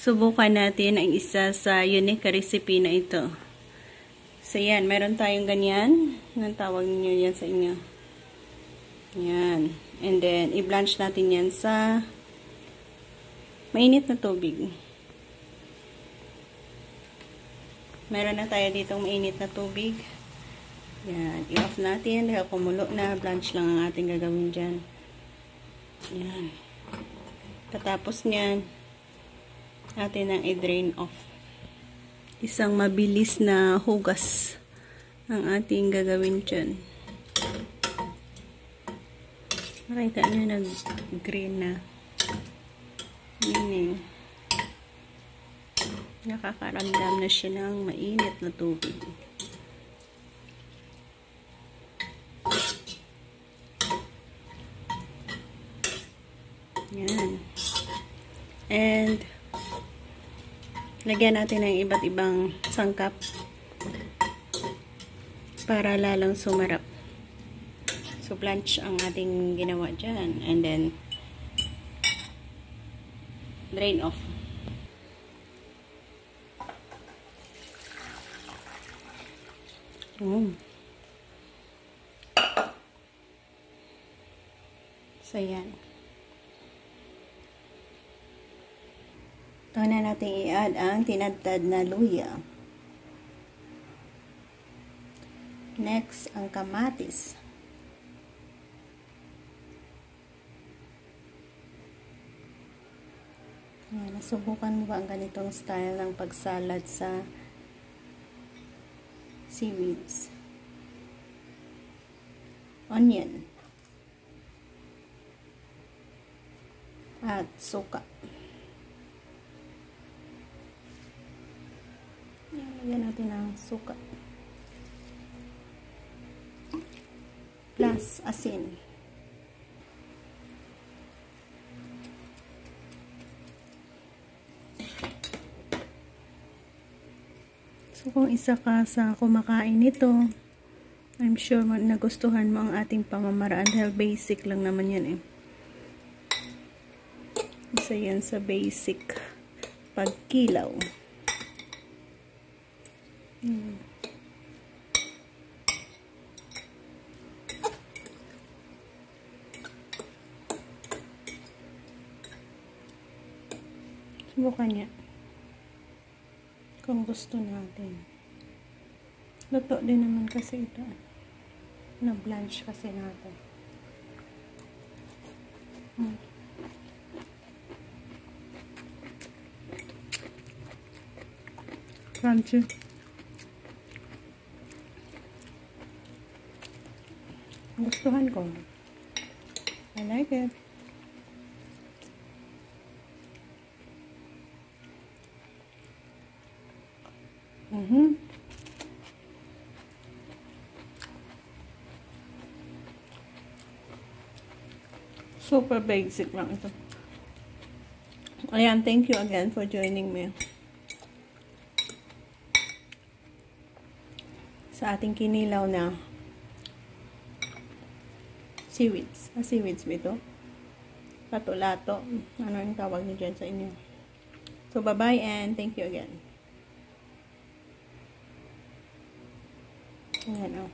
Subukan natin ang isa sa unique recipe na ito. So, yan. Meron tayong ganyan. Anong tawag niyo yan sa inyo? Yan. And then, i-blanch natin yan sa mainit na tubig. Meron na tayo ditong mainit na tubig. Yan. I-off natin. Dahil kumulo na. Blanch lang ang ating gagawin dyan. Yan. Katapos nyan, natin ang i-drain off. Isang mabilis na hugas ang ating gagawin dyan. Makita nyo nag-green na. Meaning, nakakaramdam na siya ng mainit na tubig. Yan. And, lagyan natin ng iba't ibang sangkap para lalong sumarap. So, blanch ang ating ginawa dyan. And then, drain off. So, yan. Ito na natin i-add ang tinadtad na luya. Next, ang kamatis. Ayan, nasubukan mo ba ang ganitong style ng pagsalad sa seaweeds? Onion. At suka. Lagyan natin ang suka. Plus asin. So, kung isa ka sa kumakain nito, I'm sure nagustuhan mo ang ating pamamaraan dahil basic lang naman yan eh. Isa yan sa basic pagkilaw. Subukan niya kung gusto natin. Luto din naman kasi ito. Na-blanch kasi natin. Crunchy. Gustuhan ko. I like it. Super basic lang ito. Ayan, thank you again for joining me sa ating kinilaw na seaweeds. Seaweeds ba ito? Lato-lato. Ano yung tawag niyo dyan sa inyo? So, bye-bye and thank you again. Ayan, oh.